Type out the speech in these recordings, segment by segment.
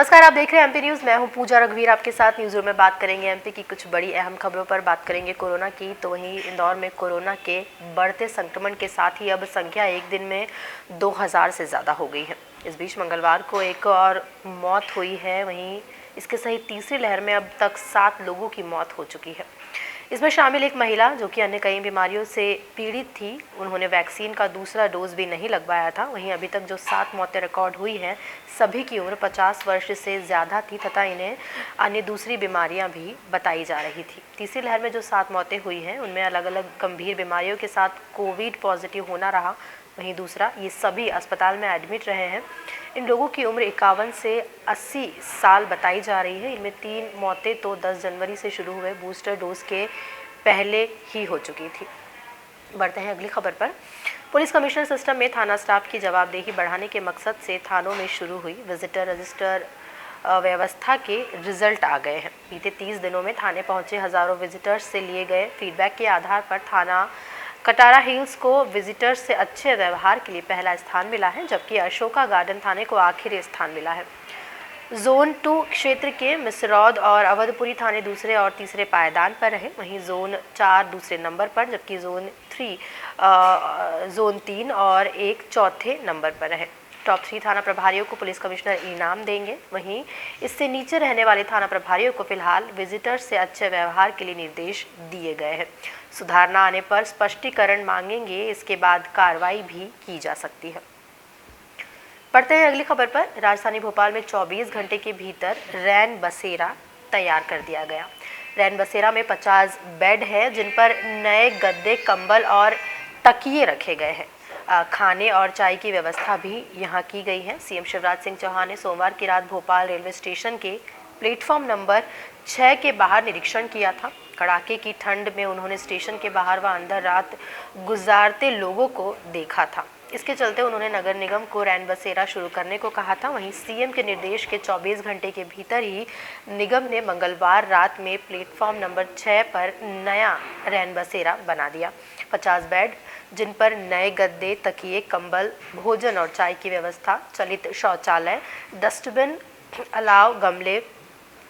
नमस्कार, आप देख रहे हैं एमपी न्यूज़। मैं हूं पूजा रघुवीर आपके साथ। न्यूज़ रूम में बात करेंगे एमपी की कुछ बड़ी अहम खबरों पर, बात करेंगे कोरोना की। तो वहीं इंदौर में कोरोना के बढ़ते संक्रमण के साथ ही अब संख्या एक दिन में 2000 से ज़्यादा हो गई है। इस बीच मंगलवार को एक और मौत हुई है। वहीं इसके सहित तीसरी लहर में अब तक 7 लोगों की मौत हो चुकी है। इसमें शामिल एक महिला जो कि अन्य कई बीमारियों से पीड़ित थी। उन्होंने वैक्सीन का दूसरा डोज भी नहीं लगवाया था। वहीं अभी तक जो 7 मौतें रिकॉर्ड हुई हैं, सभी की उम्र 50 वर्ष से ज़्यादा थी तथा इन्हें अन्य दूसरी बीमारियां भी बताई जा रही थी। तीसरी लहर में जो 7 मौतें हुई हैं, उनमें अलग अलग गंभीर बीमारियों के साथ कोविड पॉजिटिव होना रहा। वहीं दूसरा, ये सभी अस्पताल में एडमिट रहे हैं। इन लोगों की उम्र 51 से 80 साल बताई जा रही है। इनमें 3 मौतें तो 10 जनवरी से शुरू हुए बूस्टर डोज के पहले ही हो चुकी थी। बढ़ते हैं अगली खबर पर। पुलिस कमिश्नर सिस्टम में थाना स्टाफ की जवाबदेही बढ़ाने के मकसद से थानों में शुरू हुई विजिटर रजिस्टर व्यवस्था के रिजल्ट आ गए हैं। बीते 30 दिनों में थाने पहुंचे हजारों विजिटर्स से लिए गए फीडबैक के आधार पर थाना कटारा हिल्स को विजिटर्स से अच्छे व्यवहार के लिए पहला स्थान मिला है, जबकि अशोका गार्डन थाने को आखिरी स्थान मिला है। जोन 2 क्षेत्र के मिसरौद और अवधपुरी थाने दूसरे और तीसरे पायदान पर रहे। वहीं जोन 4 दूसरे नंबर पर, जबकि जोन 3 और 1 चौथे नंबर पर रहे। टॉप 3 थाना प्रभारियों को पुलिस कमिश्नर इनाम देंगे। वहीं इससे नीचे रहने वाले थाना प्रभारियों को फिलहाल विजिटर्स से अच्छे व्यवहार के लिए निर्देश दिए गए हैं। सुधार न आने पर स्पष्टीकरण मांगेंगे, इसके बाद कार्रवाई भी की जा सकती है। पढ़ते हैं अगली खबर पर। राजधानी भोपाल में 24 घंटे के भीतर रैन बसेरा तैयार कर दिया गया। रैन बसेरा में 50 बेड है, जिन पर नए गद्दे, कंबल और तकिए रखे गए हैं। खाने और चाय की व्यवस्था भी यहां की गई है। सीएम शिवराज सिंह चौहान ने सोमवार की रात भोपाल रेलवे स्टेशन के प्लेटफॉर्म नंबर 6 के बाहर निरीक्षण किया था। कड़ाके की ठंड में उन्होंने स्टेशन के बाहर व अंदर रात गुजारते लोगों को देखा था। इसके चलते उन्होंने नगर निगम को रैन बसेरा शुरू करने को कहा था। वहीं सीएम के निर्देश के 24 घंटे के भीतर ही निगम ने मंगलवार रात में प्लेटफॉर्म नंबर 6 पर नया रैन बसेरा बना दिया। 50 बेड, जिन पर नए गद्दे, तकिए, कंबल, भोजन और चाय की व्यवस्था, चलित शौचालय, डस्टबिन, अलाव, गमले,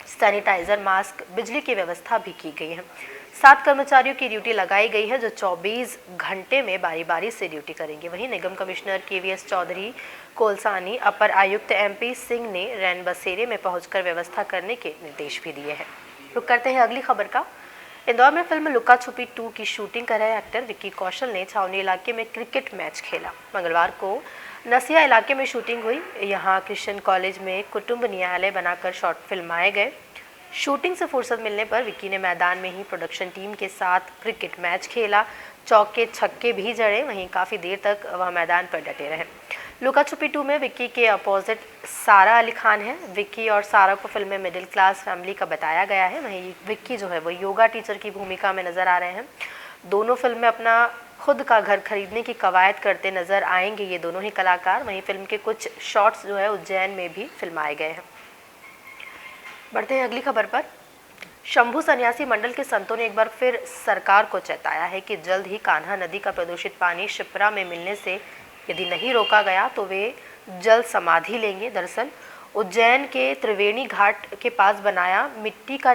सैनिटाइजर, मास्क, बिजली की व्यवस्था भी की गई है। 7 कर्मचारियों की ड्यूटी लगाई गई है, जो 24 घंटे में बारी बारी से ड्यूटी करेंगे। वहीं निगम कमिश्नर केवीएस चौधरी कोलसानी, अपर आयुक्त एमपी सिंह ने रैन बसेरे में पहुंचकर व्यवस्था करने के निर्देश भी दिए हैं। रुक करते हैं अगली खबर का। इंदौर में फिल्म लुका छुपी 2 की शूटिंग कर रहे एक्टर विक्की कौशल ने छावनी इलाके में क्रिकेट मैच खेला। मंगलवार को नसिया इलाके में शूटिंग हुई। यहाँ क्रिश्चियन कॉलेज में कुटुंब न्यायालय बनाकर शॉर्ट फिल्माए गए। शूटिंग से फुर्सत मिलने पर विक्की ने मैदान में ही प्रोडक्शन टीम के साथ क्रिकेट मैच खेला। चौके छक्के भी जड़े। वहीं काफ़ी देर तक वह मैदान पर डटे रहे। लुका छुपी 2 में विक्की के अपोजिट सारा अली खान है। विक्की और सारा को फिल्म में मिडिल क्लास फैमिली का बताया गया है। वहीं विक्की जो है वो योगा टीचर की भूमिका में नजर आ रहे हैं। दोनों फिल्म में अपना खुद का घर खरीदने की कवायद करते नजर आएंगे ये दोनों ही कलाकार। वहीं फिल्म के कुछ शॉट्स जो है उज्जैन में भी फिल्माए गए हैं। बढ़ते हैं अगली खबर पर। शंभू सन्यासी मंडल के संतों ने एक बार फिर सरकार को चेताया है कि जल्द ही कान्हा नदी का प्रदूषित पानी शिप्रा में मिलने से यदि नहीं रोका गया तो वे जल समाधि लेंगे। दरअसल उज्जैन के त्रिवेणी घाट के पास बनाया मिट्टी का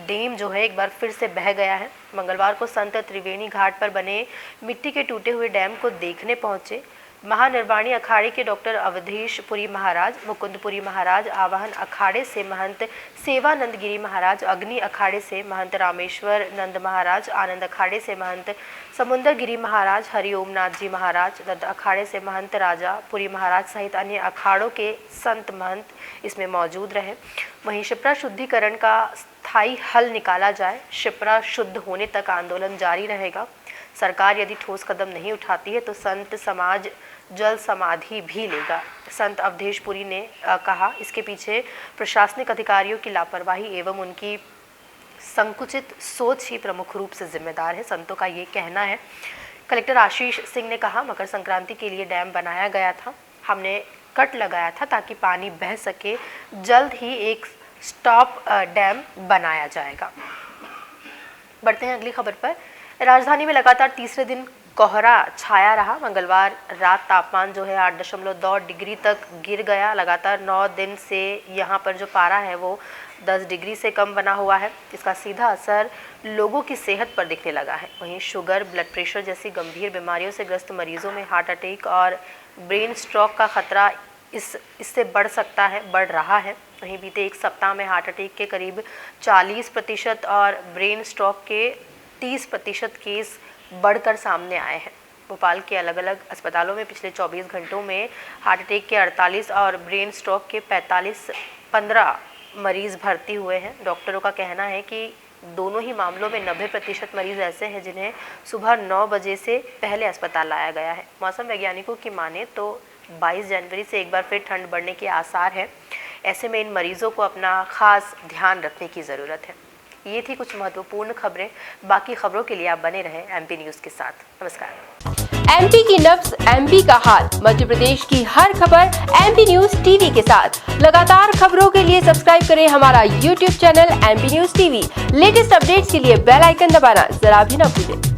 डैम जो है एक बार फिर से बह गया है। मंगलवार को संत त्रिवेणी घाट पर बने मिट्टी के टूटे हुए डैम को देखने पहुंचे महानिर्वाणी अखाड़े के डॉक्टर अवधेश पुरी महाराज, मुकुंदपुरी महाराज, आवाहन अखाड़े से महंत सेवानंद गिरी महाराज, अग्नि अखाड़े से महंत रामेश्वर नंद महाराज, आनंद अखाड़े से महंत समुंदर गिरी महाराज, हरिओम नाथ जी महाराज, दत्त अखाड़े से महंत राजा पुरी महाराज सहित अन्य अखाड़ों के संत महंत इसमें मौजूद रहे। वहीं शिप्रा शुद्धिकरण का स्थायी हल निकाला जाए। शिप्रा शुद्ध होने तक आंदोलन जारी रहेगा। सरकार यदि ठोस कदम नहीं उठाती है तो संत समाज जल समाधि भी लेगा। संत अवधेश पुरी ने कहा, इसके पीछे प्रशासनिक अधिकारियों की लापरवाही एवं उनकी संकुचित सोच ही प्रमुख रूप से जिम्मेदार है, संतों का ये कहना है। कलेक्टर आशीष सिंह ने कहा, मकर संक्रांति के लिए डैम बनाया गया था। हमने कट लगाया था ताकि पानी बह सके। जल्द ही एक स्टॉप डैम बनाया जाएगा। बढ़ते हैं अगली खबर पर। राजधानी में लगातार तीसरे दिन कोहरा छाया रहा। मंगलवार रात तापमान जो है 8.2 डिग्री तक गिर गया। लगातार 9 दिन से यहाँ पर जो पारा है वो 10 डिग्री से कम बना हुआ है। इसका सीधा असर लोगों की सेहत पर दिखने लगा है। वहीं शुगर, ब्लड प्रेशर जैसी गंभीर बीमारियों से ग्रस्त मरीजों में हार्ट अटैक और ब्रेन स्ट्रोक का खतरा इससे बढ़ रहा है। वहीं बीते एक सप्ताह में हार्ट अटैक के करीब 40% और ब्रेन स्ट्रोक के 30% केस बढ़कर सामने आए हैं। भोपाल के अलग अलग अस्पतालों में पिछले 24 घंटों में हार्ट अटैक के 48 और ब्रेन स्ट्रोक के 15 मरीज भर्ती हुए हैं। डॉक्टरों का कहना है कि दोनों ही मामलों में 90% मरीज ऐसे हैं जिन्हें सुबह 9 बजे से पहले अस्पताल लाया गया है। मौसम वैज्ञानिकों की माने तो 22 जनवरी से एक बार फिर ठंड बढ़ने के आसार है। ऐसे में इन मरीजों को अपना खास ध्यान रखने की ज़रूरत है। ये थी कुछ महत्वपूर्ण खबरें। बाकी खबरों के लिए आप बने रहें एमपी न्यूज़ के साथ। नमस्कार। एमपी की नब्ज, एमपी का हाल, मध्य प्रदेश की हर खबर एमपी न्यूज़ टीवी के साथ। लगातार खबरों के लिए सब्सक्राइब करें हमारा YouTube channel MP news TV. Latest updates के लिए बेल आइकन दबाना जरा भी न भूलें।